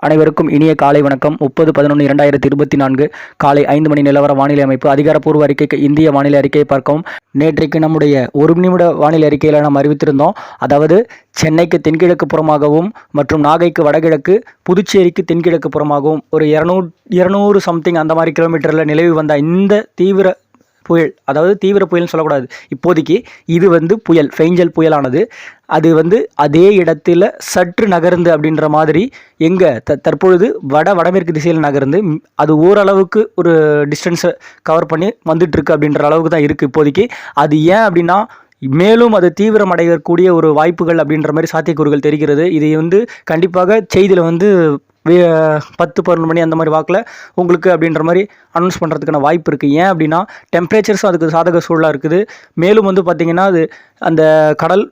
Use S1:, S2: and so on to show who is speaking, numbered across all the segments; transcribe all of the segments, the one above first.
S1: அனைவருக்கும் இனிய காலை வணக்கம். 30/11/2024 காலை 5 மணி நிலவர வானிலை அமைப்பு. அதிகாரப்பூர்வ அறிக்கைக்கு இந்திய வானிலை அறிக்கையை பார்க்கவும். நேற்றைக்கு நம்முடைய 1 நிமிட வானிலை அறிக்கையில் நாம் அறிவித்திருந்தோம். அதாவது சென்னைக்கு தென்கிழக்கு புறமாகவும் மற்றும் நாகைக்கு வடகிழக்கு, புதுச்சேரிக்கு தென்கிழக்கு புறமாகவும் ஒரு 200 சம்திங் அந்த மாதிரி கிலோமீட்டரில் நிலவி வந்த இந்த தீவிர புயல், அதாவது தீவிர புயல்னு சொல்லக்கூடாது, இப்போதைக்கு இது புயல், ஃபெய்ஞ்சல் புயலானது. அது அதே இடத்துல சற்று நகர்ந்து அப்படின்ற மாதிரி தற்பொழுது வடமேற்கு திசையில் நகர்ந்து அது ஓரளவுக்கு ஒரு டிஸ்டன்ஸை கவர் பண்ணி வந்துட்டுருக்கு அப்படின்ற அளவுக்கு தான் இருக்குது இப்போதைக்கு. அது ஏன் அப்படின்னா மேலும் அது தீவிரமடையக்கூடிய ஒரு வாய்ப்புகள் அப்படின்ற மாதிரி சாத்தியக்கூறுகள் தெரிகிறது. இது கண்டிப்பாக செய்தியில் 10-11 மணி அந்த மாதிரி வாக்கில் உங்களுக்கு அப்படின்ற மாதிரி அனௌன்ஸ் பண்ணுறதுக்கான வாய்ப்பு இருக்குது. ஏன் அப்படின்னா டெம்பரேச்சர்ஸும் அதுக்கு சாதக சூழலாக இருக்குது. மேலும் பார்த்திங்கன்னா அது அந்த கடல்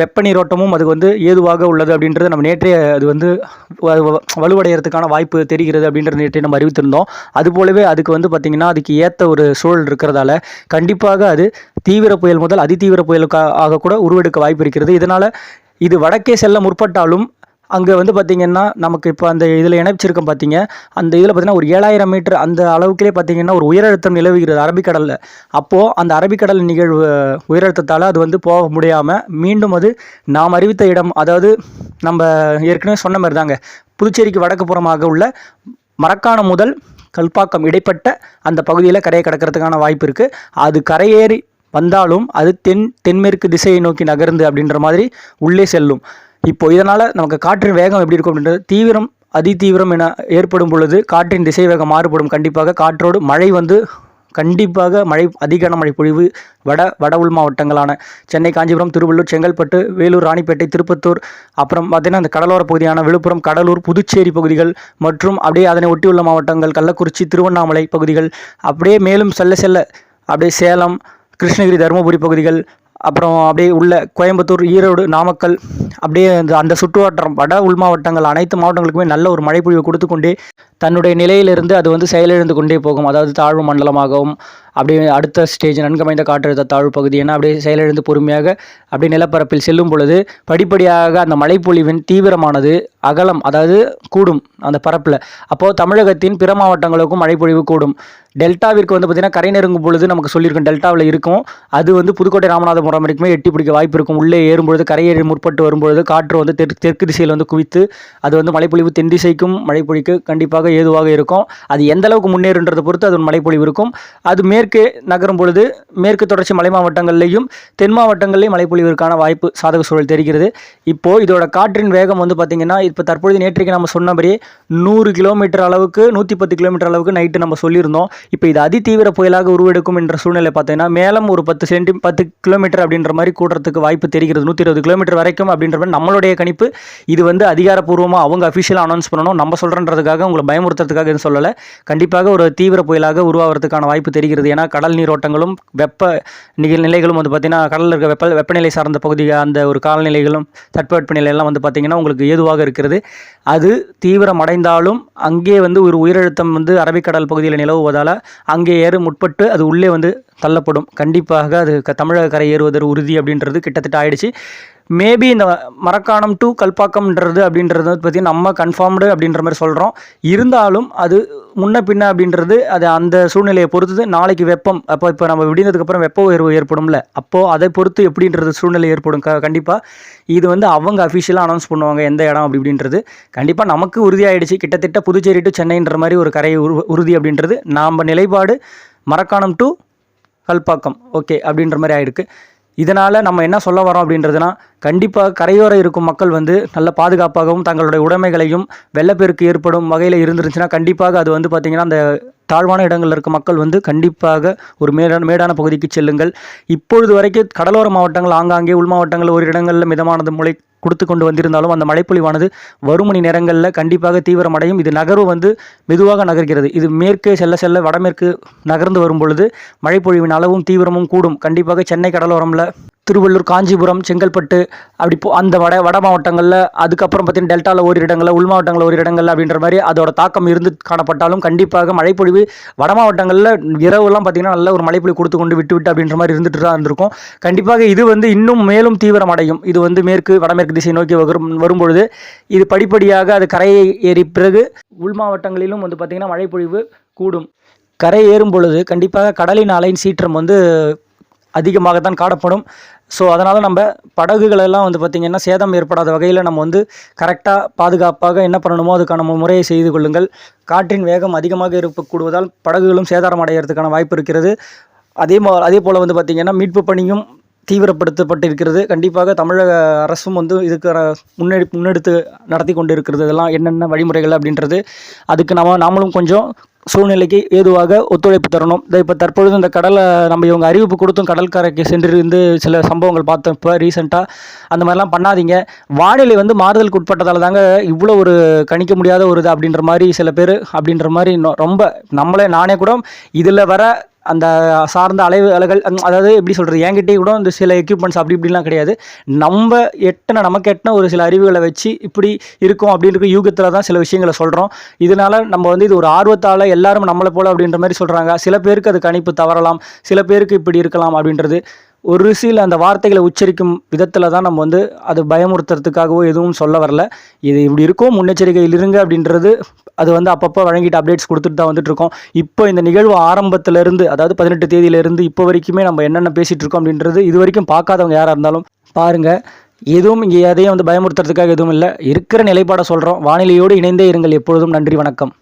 S1: வெப்பநீரோட்டமும் அதுக்கு ஏதுவாக உள்ளது அப்படின்றது நம்ம நேற்றே அது வலுவடைகிறதுக்கான வாய்ப்பு தெரிகிறது அப்படின்றது நேற்றே நம்ம அறிவித்திருந்தோம். அதுபோலவே அதுக்கு பார்த்திங்கன்னா அதுக்கு ஏற்ற ஒரு சூழல் இருக்கிறதால கண்டிப்பாக அது தீவிர புயல் முதல் அதிதீவிர புயலுக்காக கூட உருவெடுக்க வாய்ப்பு இருக்கிறது. இதனால் இது வடக்கே செல்ல முற்பட்டாலும் அங்கே பார்த்திங்கன்னா நமக்கு இப்போ அந்த இதில் இணைச்சிருக்கோம் பார்த்திங்க, அந்த இதில் பார்த்திங்கன்னா ஒரு 7000 மீட்டர் அந்த அளவுக்குலே பார்த்திங்கன்னா ஒரு உயரழுத்தம் நிலவுகிறது அரபிக்கடலில். அப்போது அந்த அரபிக்கடல் நிகழ்வு உயரழுத்தத்தால் அது போக முடியாமல் மீண்டும் அது நாம் அறிவித்த இடம், அதாவது நம்ம ஏற்கனவே சொன்ன மாதிரி தாங்க, புதுச்சேரிக்கு வடக்கு புறமாக உள்ள மரக்காணம் முதல் கல்பாக்கம் இடைப்பட்ட அந்த பகுதியில் கரையை கடக்கிறதுக்கான வாய்ப்பு இருக்குது. அது கரையேறி வந்தாலும் அது தென்மேற்கு திசையை நோக்கி நகர்ந்து அப்படின்ற மாதிரி உள்ளே செல்லும். இப்போ இதனால் நமக்கு காற்றின் வேகம் எப்படி இருக்கும் அப்படின்றது, தீவிரம் அதிதீவிரம் என ஏற்படும் பொழுது காற்றின் திசை வேகம் மாறுபடும். கண்டிப்பாக காற்றோடு மழை கண்டிப்பாக அதிகான மழை பொழிவு வட உள் மாவட்டங்களான சென்னை, காஞ்சிபுரம், திருவள்ளூர், செங்கல்பட்டு, வேலூர், ராணிப்பேட்டை, திருப்பத்தூர், அப்புறம் பார்த்திங்கன்னா அந்த கடலோர பகுதியான விழுப்புரம், கடலூர், புதுச்சேரி பகுதிகள் மற்றும் அப்படியே அதனை ஒட்டியுள்ள மாவட்டங்கள் கள்ளக்குறிச்சி, திருவண்ணாமலை பகுதிகள், அப்படியே மேலும் செல்ல அப்படியே சேலம், கிருஷ்ணகிரி, தருமபுரி பகுதிகள், அப்புறம் அப்படியே உள்ள கோயம்புத்தூர், ஈரோடு, நாமக்கல், அப்படியே அந்த சுற்றுவட்டாரம் வட உள் மாவட்டங்கள் அனைத்து மாவட்டங்களுக்குமே நல்ல ஒரு மழைப்பொழிவை கொடுத்து கொண்டே தன்னுடைய நிலையிலிருந்து அது செயலிழந்து கொண்டே போகும். அதாவது தாழ்வு மண்டலமாகவும் அப்படியே அடுத்த ஸ்டேஜ் நன்கமைந்த காற்றழுத்த தாழ்வு பகுதி என அப்படியே செயலிழந்து பொறுமையாக அப்படியே நிலப்பரப்பில் செல்லும் பொழுது படிப்படியாக அந்த மழைப்பொழிவின் தீவிரமானது அகலம், அதாவது கூடும் அந்த பரப்பில். அப்போது தமிழகத்தின் பிற மாவட்டங்களுக்கும் மழைப்பொழிவு கூடும். டெல்டாவிற்கு பார்த்திங்கன்னா கரை நெருங்கும் பொழுது நமக்கு சொல்லியிருக்கும் டெல்டாவில் இருக்கும். அது புதுக்கோட்டை, ராமநாதபுரம் வரைக்குமே எட்டி பிடிக்க வாய்ப்பு இருக்கும். உள்ளே ஏறும்பொழுது கரையேறி முற்பட்டு வரும்பொழுது காற்று தெற்கு திசையில் குவித்து அது மழைப்பொழிவு தென் திசைக்கும் மழைப்பொழிக்கு கண்டிப்பாக ஏதுவாக இருக்கும். அது எந்த அளவுக்கு முன்னேறுன்றதை பொறுத்து அது மழைப்பொழிவு இருக்கும். அது மேற்கே நகரும் பொழுது மேற்கு தொடர்ச்சி மலை மாவட்டங்கள்லேயும் தென் மாவட்டங்கள்லேயும் மழைப்பொழிவிற்கான வாய்ப்பு சாதக சூழல் தெரிகிறது. இப்போது இதோட காற்றின் வேகம் பார்த்திங்கன்னா இப்போ தற்பொழுது நேற்றைக்கு நம்ம சொன்னபடியே 100 கிலோமீட்டர் அளவுக்கு 110 கிலோமீட்டர் அளவுக்கு நைட்டு நம்ம சொல்லியிருந்தோம். இப்போ இது அதிதீவிர புயலாக உருவெடுக்கும் என்ற சூழ்நிலை பார்த்தீங்கன்னா மேலும் ஒரு 10 கிலோமீட்டர் அப்படின்ற மாதிரி கூடுறதுக்கு வாய்ப்பு தெரிகிறது. 120 கிலோமீட்டர் வரைக்கும் அப்படின்ற மாதிரி நம்மளுடைய கணிப்பு. இது அதிகாரப்பூர்வமாக அவங்க அஃபிஷியலாக அனௌன்ஸ் பண்ணணும். நம்ம சொல்கிறன்றதுக்காக உங்களை பயமுறுத்துறதுக்காக எதுவும் சொல்லலை. கண்டிப்பாக ஒரு தீவிர புயலாக உருவாகிறதுக்கான வாய்ப்பு தெரிகிறது. ஏன்னா கடல் நீரோட்டங்களும் வெப்ப நிலைகளும் பார்த்திங்கன்னா கடலில் இருக்க வெப்பநிலை சார்ந்த பகுதி அந்த ஒரு காலநிலைகளும் தட்பவெப்பநிலையெல்லாம் பார்த்திங்கன்னா உங்களுக்கு ஏதுவாக இருக்கிறது. அது தீவிரமடைந்தாலும் அங்கே ஒரு உயரழுத்தம் அரபிக்கடல் பகுதியில் நிலவுவதால் அங்கே முற்பட்டு அது உள்ளே தள்ளப்படும். கண்டிப்பாக அது தமிழக கரை ஏறுவதற்கு உறுதி அப்படின்றது கிட்டத்தட்ட ஆயிடுச்சு. மேபி இந்த மரக்காணம் டு கல்பாக்கம்ன்றது அப்படின்றது பார்த்திங்கன்னா நம்ம கன்ஃபார்ம்டு அப்படின்ற மாதிரி சொல்கிறோம். இருந்தாலும் அது முன்ன பின்ன அப்படின்றது அது அந்த சூழ்நிலையை பொறுத்தது. நாளைக்கு வெப்பம் இப்போ நம்ம விடிந்ததுக்கப்புறம் வெப்ப உயர்வு ஏற்படும்ல, அப்போது அதை பொறுத்து எப்படின்றது சூழ்நிலை ஏற்படும். கண்டிப்பாக இது அவங்க அஃபிஷியலாக அனௌன்ஸ் பண்ணுவாங்க எந்த இடம் அப்படின்றது. கண்டிப்பாக நமக்கு உறுதியாகிடுச்சு. கிட்டத்தட்ட புதுச்சேரி டு சென்னைன்ற மாதிரி ஒரு கரை உறுதி அப்படின்றது. நாம் நிலைப்பாடு மரக்காணம் டு கல்பாக்கம் ஓகே அப்படின்ற மாதிரி ஆகிருக்கு. இதனால் நம்ம என்ன சொல்ல வரோம் அப்படின்றதுனா, கண்டிப்பாக கரையோரம் இருக்கும் மக்கள் நல்ல பாதுகாப்பாகவும் தங்களுடைய உடைமைகளையும் வெள்ளப்பெருக்கு ஏற்படும் வகையில் இருந்துருந்துச்சுன்னா கண்டிப்பாக அது பார்த்திங்கன்னா அந்த தாழ்வான இடங்களில் இருக்க மக்கள் கண்டிப்பாக ஒரு மேடான பகுதிக்கு செல்லுங்கள். இப்பொழுது வரைக்கும் கடலோர மாவட்டங்கள் ஆங்காங்கே உள் மாவட்டங்கள் ஒரு இடங்களில் மிதமானது மழை கொடுத்து கொண்டு வந்திருந்தாலும் அந்த மழைப்பொழிவானது வரும் மணி நேரங்களில் கண்டிப்பாக தீவிரமடையும். இது நகர்வு மெதுவாக நகர்கிறது. இது மேற்கே செல்ல வடமேற்கு நகர்ந்து வரும் பொழுது மழைப்பொழிவின் அளவும் தீவிரமும் கூடும். கண்டிப்பாக சென்னை கடலோரமில் திருவள்ளூர், காஞ்சிபுரம், செங்கல்பட்டு அப்படி அந்த வட மாவட்டங்களில், அதுக்கப்புறம் பார்த்திங்கன்னா டெல்டாவில் ஒரு இடங்களில், உள் மாவட்டங்களில் ஒரு இடங்களில் அப்படின்ற மாதிரி அதோட தாக்கம் இருந்து காணப்பட்டாலும் கண்டிப்பாக மழைப்பொழிவு வட மாவட்டங்களில் இரவுலாம் பார்த்திங்கன்னா நல்ல ஒரு மழைப்பொழிவு கொடுத்து கொண்டு விட்டு அப்படின்ற மாதிரி இருந்துட்டு தான் இருந்திருக்கும். கண்டிப்பாக இது இன்னும் மேலும் தீவிரமடையும். இது மேற்கு வடமேற்கு வடகிழக்கு திசை நோக்கி வரும்பொழுது இது படிப்படியாக அது கரையை ஏறி பிறகு உள் மாவட்டங்களிலும் வந்து பார்த்திங்கன்னா மழைப்பொழிவு கூடும். கரை ஏறும் பொழுது கண்டிப்பாக கடலின் அலையின் சீற்றம் வந்து அதிகமாகத்தான் காணப்படும். ஸோ அதனால் நம்ம படகுகளெல்லாம் வந்து பார்த்திங்கன்னா சேதம் ஏற்படாத வகையில் நம்ம வந்து கரெக்டாக பாதுகாப்பாக என்ன பண்ணணுமோ அதுக்கான முறையை செய்து கொள்ளுங்கள். காற்றின் வேகம் அதிகமாக இருக்கக்கூடுவதால் படகுகளும் சேதாரம் அடைகிறதுக்கான வாய்ப்பு இருக்கிறது. அதே போல் வந்து பார்த்திங்கன்னா மீட்பு பணியும் தீவிரப்படுத்தப்பட்டிருக்கிறது. கண்டிப்பாக தமிழக அரசும் வந்து இதுக்கு முன்னெடுத்து நடத்தி கொண்டு இருக்கிறது. இதெல்லாம் என்னென்ன வழிமுறைகள் அப்படின்றது அதுக்கு நாமளும் கொஞ்சம் சூழ்நிலைக்கு ஏதுவாக ஒத்துழைப்பு தரணும். இப்போ தற்பொழுது இந்த கடலை நம்ம இவங்க அறிவிப்பு கொடுத்தும் கடற்கரைக்கு சென்றிருந்து சில சம்பவங்கள் பார்த்தோம். இப்போ ரீசெண்டாக அந்த மாதிரிலாம் பண்ணாதீங்க. வானிலை வந்து மாறுதலுக்கு உட்பட்டதால் தாங்க இவ்வளோ ஒரு கணிக்க முடியாத ஒரு இது அப்படின்ற மாதிரி சில பேர் அப்படின்ற மாதிரி ரொம்ப நானே கூட இதில் வர அந்த சார்ந்த அலைகள் அதாவது எப்படி சொல்கிறது, என்கிட்டே கூட இந்த சில எக்யூப்மெண்ட்ஸ் அப்படி இப்படிலாம் கிடையாது. நமக்கு எட்டின ஒரு சில அறிவுகளை வச்சு இப்படி இருக்கும் அப்படின்ற யூகத்தில் தான் சில விஷயங்களை சொல்கிறோம். இதனால் நம்ம வந்து இது ஒரு ஆர்வத்தால் எல்லாரும் நம்மளை போல் அப்படின்ற மாதிரி சொல்கிறாங்க. சில பேருக்கு அது கணிப்பு தவறலாம், சில பேருக்கு இப்படி இருக்கலாம் அப்படின்றது ஒரு சில அந்த வார்த்தைகளை உச்சரிக்கும் விதத்தில் தான் நம்ம வந்து அது பயமுறுத்துறதுக்காகவோ எதுவும் சொல்ல வரல. இது இப்படி இருக்கும், முன்னெச்சரிக்கையில் இருங்க அப்படின்றது அது வந்து அப்பப்போ வழங்கிட்டு அப்டேட்ஸ் கொடுத்துட்டு தான் வந்துட்டுருக்கோம். இப்போ இந்த நிகழ்வு ஆரம்பத்திலேருந்து அதாவது 18 தேதியிலேருந்து இப்போ வரைக்குமே நம்ம என்னென்ன பேசிகிட்டு இருக்கோம் அப்படின்றது இது வரைக்கும் பார்க்காதவங்க யாராக இருந்தாலும் பாருங்கள். எதுவும் இங்கே எதையும் வந்து பயமுறுத்துறதுக்காக எதுவும் இல்லை, இருக்கிற நிலைப்பாடை சொல்கிறோம். வானிலையோடு இணைந்தே இருங்கள் எப்பொழுதும். நன்றி, வணக்கம்.